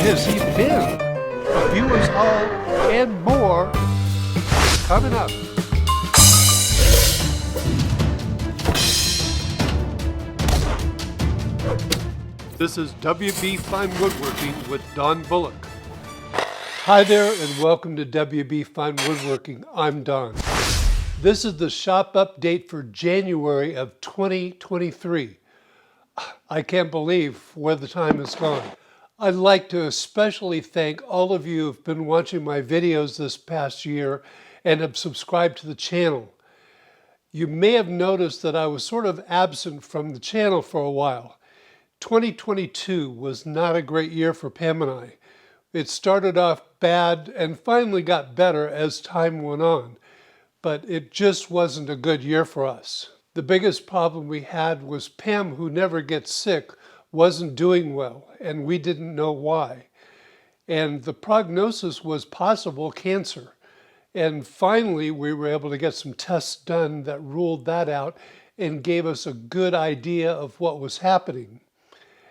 has he been? A viewers haul and more coming up. This is WB Fine Woodworking with Don Bullock. Hi there and welcome to WB Fine Woodworking. I'm Don. This is the shop update for January of 2023. I can't believe where the time has gone. I'd like to especially thank all of you who've been watching my videos this past year and have subscribed to the channel. You may have noticed that I was sort of absent from the channel for a while. 2022 was not a great year for Pam and I. It started off bad and finally got better as time went on, but it just wasn't a good year for us. The biggest problem we had was Pam, who never gets sick, wasn't doing well, and we didn't know why. And the prognosis was possible cancer. And finally, we were able to get some tests done that ruled that out and gave us a good idea of what was happening.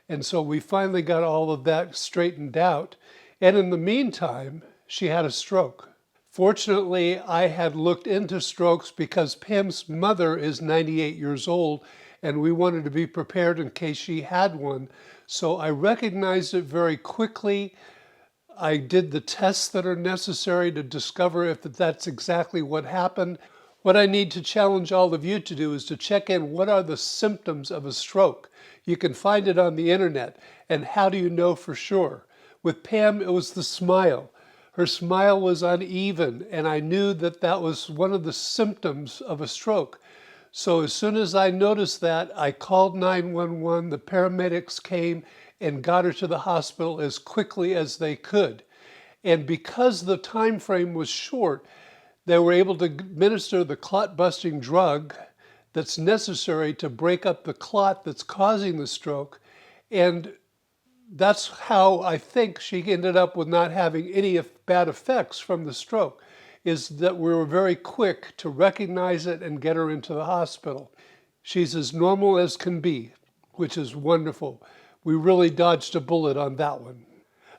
And so we finally got all of that straightened out. And in the meantime, she had a stroke. Fortunately, I had looked into strokes because Pam's mother is 98 years old and we wanted to be prepared in case she had one. So I recognized it very quickly. I did the tests that are necessary to discover if that's exactly what happened. What I need to challenge all of you to do is to check in what are the symptoms of a stroke. You can find it on the internet. And how do you know for sure? With Pam, it was the smile. Her smile was uneven, and I knew that that was one of the symptoms of a stroke. So as soon as I noticed that, I called 911. The paramedics came and got her to the hospital as quickly as they could. And because the time frame was short, they were able to administer the clot-busting drug that's necessary to break up the clot that's causing the stroke. And that's how I think she ended up with not having any bad effects from the stroke, is that we were very quick to recognize it and get her into the hospital. She's as normal as can be, which is wonderful. We really dodged a bullet on that one.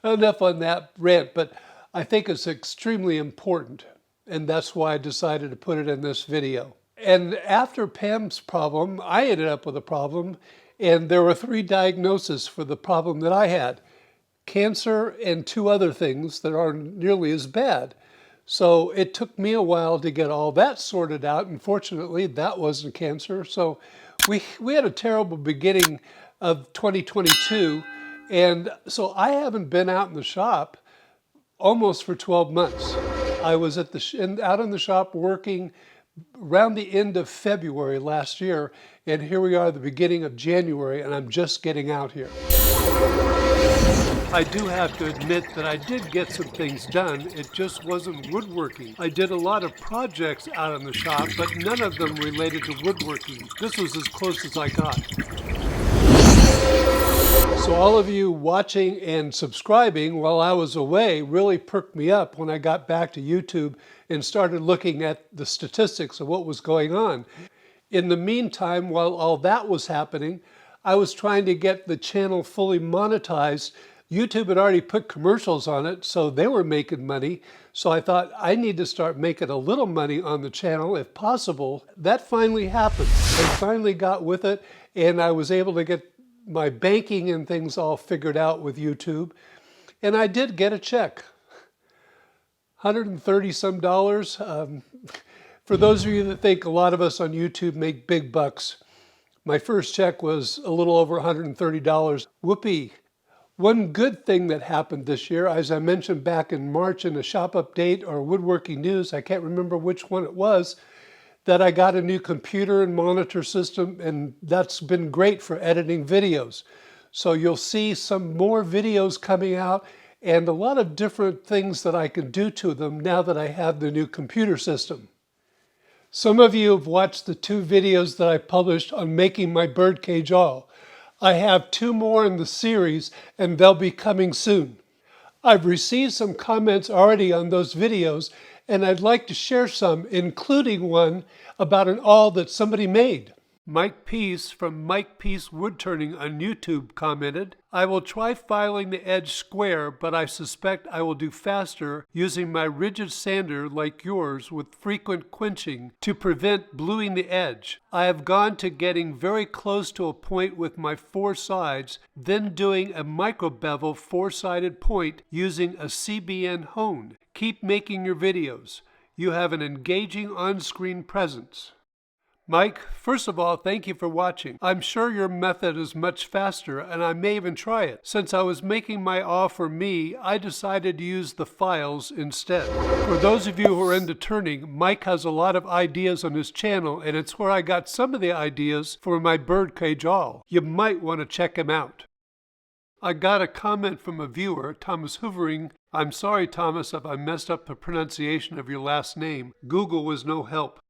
Enough on that rant, but I think it's extremely important, and that's why I decided to put it in this video. And after Pam's problem, I ended up with a problem. And there were 3 diagnoses for the problem that I had: cancer and 2 other things that aren't nearly as bad. So it took me a while to get all that sorted out. And fortunately, that wasn't cancer. So we had a terrible beginning of 2022. And so I haven't been out in the shop almost for 12 months. I was at out in the shop working around the end of February last year, and here we are at the beginning of January, and I'm just getting out here. I do have to admit that I did get some things done. It just wasn't woodworking. I did a lot of projects out in the shop, but none of them related to woodworking. This was as close as I got. So all of you watching and subscribing while I was away really perked me up when I got back to YouTube and started looking at the statistics of what was going on. In the meantime, while all that was happening, I was trying to get the channel fully monetized. YouTube had already put commercials on it, so they were making money. So I thought I need to start making a little money on the channel if possible. That finally happened. I finally got with it, and I was able to get my banking and things all figured out with YouTube. And I did get a check. $130 some. For those of you that think a lot of us on YouTube make big bucks, my first check was a little over $130. Whoopee. One good thing that happened this year, as I mentioned back in March in a shop update or woodworking news, I can't remember which one it was, that I got a new computer and monitor system, and that's been great for editing videos. So you'll see some more videos coming out and a lot of different things that I can do to them now that I have the new computer system. Some of you have watched the 2 videos that I published on making my birdcage awl. I have 2 more in the series, and they'll be coming soon. I've received some comments already on those videos, and I'd like to share some, including one about an awl that somebody made. Mike Peace from Mike Peace Woodturning on YouTube commented, I will try filing the edge square, but I suspect I will do faster using my rigid sander like yours with frequent quenching to prevent bluing the edge. I have gone to getting very close to a point with my 4 sides, then doing a micro bevel 4-sided point using a CBN hone. Keep making your videos. You have an engaging on-screen presence. Mike, first of all, thank you for watching. I'm sure your method is much faster, and I may even try it. Since I was making my awl for me, I decided to use the files instead. For those of you who are into turning, Mike has a lot of ideas on his channel, and it's where I got some of the ideas for my birdcage awl. You might want to check him out. I got a comment from a viewer, Thomas Hverring. I'm sorry, Thomas, if I messed up the pronunciation of your last name. Google was no help.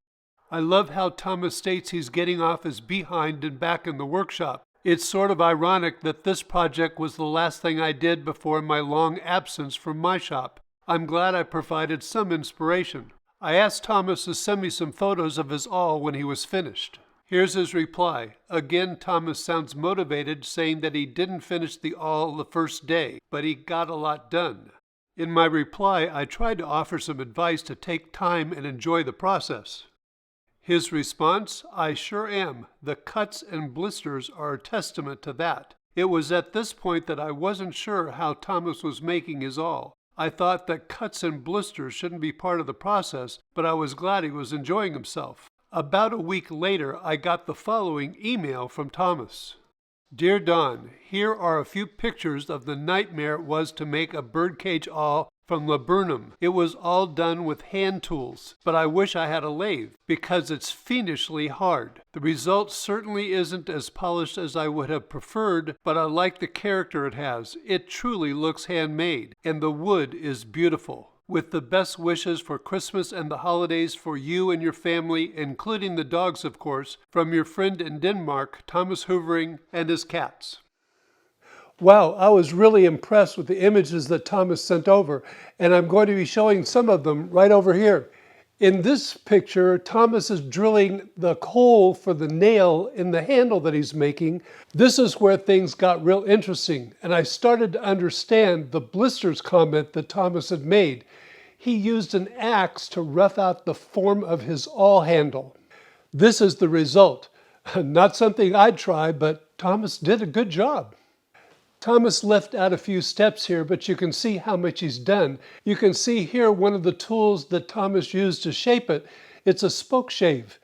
I love how Thomas states he's getting off his behind and back in the workshop. It's sort of ironic that this project was the last thing I did before my long absence from my shop. I'm glad I provided some inspiration. I asked Thomas to send me some photos of his awl when he was finished. Here's his reply. Again, Thomas sounds motivated, saying that he didn't finish the awl the first day, but he got a lot done. In my reply, I tried to offer some advice to take time and enjoy the process. His response, I sure am. The cuts and blisters are a testament to that. It was at this point that I wasn't sure how Thomas was making his awl. I thought that cuts and blisters shouldn't be part of the process, but I was glad he was enjoying himself. About a week later, I got the following email from Thomas. Dear Don, here are a few pictures of the nightmare it was to make a birdcage awl from laburnum. It was all done with hand tools, but I wish I had a lathe because it's fiendishly hard. The result certainly isn't as polished as I would have preferred, but I like the character it has. It truly looks handmade, and the wood is beautiful. With the best wishes for Christmas and the holidays for you and your family, including the dogs, of course, from your friend in Denmark, Thomas Hverring, and his cats. Wow, I was really impressed with the images that Thomas sent over, and I'm going to be showing some of them right over here. In this picture, Thomas is drilling the hole for the nail in the handle that he's making. This is where things got real interesting, and I started to understand the blisters comment that Thomas had made. He used an axe to rough out the form of his awl handle. This is the result. Not something I'd try, but Thomas did a good job. Thomas left out a few steps here, but you can see how much he's done. You can see here one of the tools that Thomas used to shape it. It's a spoke shave.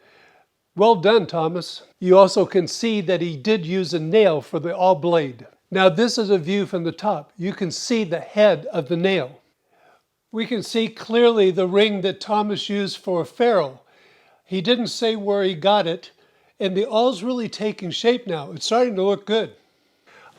Well done, Thomas. You also can see that he did use a nail for the awl blade. Now this is a view from the top. You can see the head of the nail. We can see clearly the ring that Thomas used for a ferrule. He didn't say where he got it, and the awl's really taking shape now. It's starting to look good.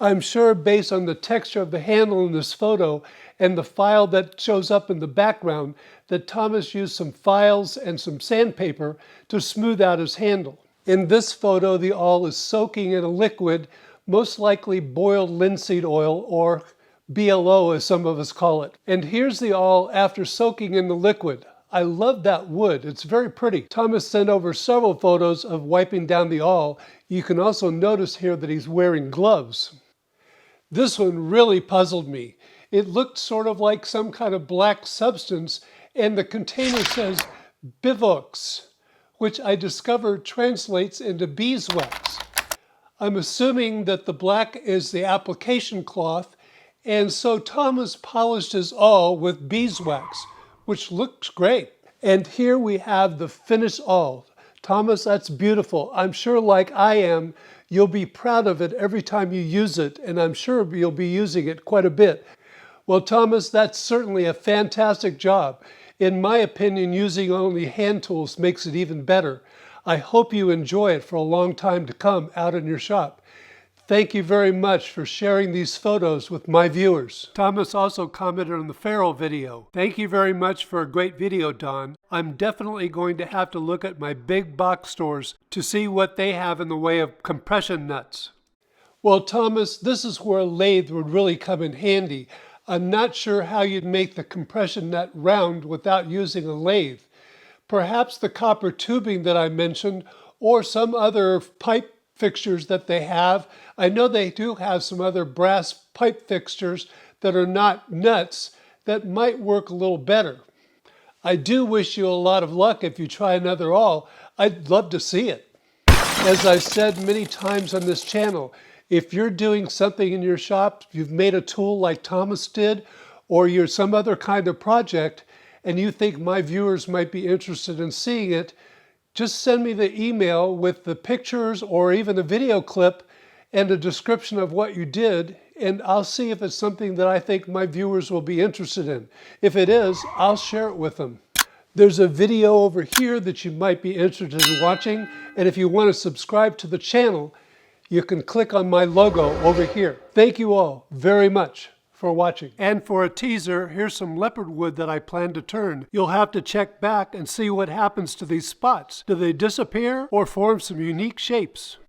I'm sure based on the texture of the handle in this photo and the file that shows up in the background that Thomas used some files and some sandpaper to smooth out his handle. In this photo, the awl is soaking in a liquid, most likely boiled linseed oil, or BLO as some of us call it. And here's the awl after soaking in the liquid. I love that wood. It's very pretty. Thomas sent over several photos of wiping down the awl. You can also notice here that he's wearing gloves. This one really puzzled me. It looked sort of like some kind of black substance, and the container says bivox, which I discovered translates into beeswax. I'm assuming that the black is the application cloth, and so Thomas polished his awl with beeswax, which looks great. And here we have the finished awl. Thomas, that's beautiful. I'm sure, like I am, you'll be proud of it every time you use it, and I'm sure you'll be using it quite a bit. Well, Thomas, that's certainly a fantastic job. In my opinion, using only hand tools makes it even better. I hope you enjoy it for a long time to come out in your shop. Thank you very much for sharing these photos with my viewers. Thomas also commented on the ferrule video. Thank you very much for a great video, Don. I'm definitely going to have to look at my big box stores to see what they have in the way of compression nuts. Well, Thomas, this is where a lathe would really come in handy. I'm not sure how you'd make the compression nut round without using a lathe. Perhaps the copper tubing that I mentioned, or some other pipe fixtures that they have. I know they do have some other brass pipe fixtures that are not nuts that might work a little better. I do wish you a lot of luck if you try another awl. I'd love to see it. As I've said many times on this channel, if you're doing something in your shop, you've made a tool like Thomas did, or you're some other kind of project, and you think my viewers might be interested in seeing it, just send me the email with the pictures or even a video clip and a description of what you did, and I'll see if it's something that I think my viewers will be interested in. If it is, I'll share it with them. There's a video over here that you might be interested in watching, and if you want to subscribe to the channel, you can click on my logo over here. Thank you all very much for watching. And for a teaser, here's some leopard wood that I plan to turn. You'll have to check back and see what happens to these spots. Do they disappear or form some unique shapes?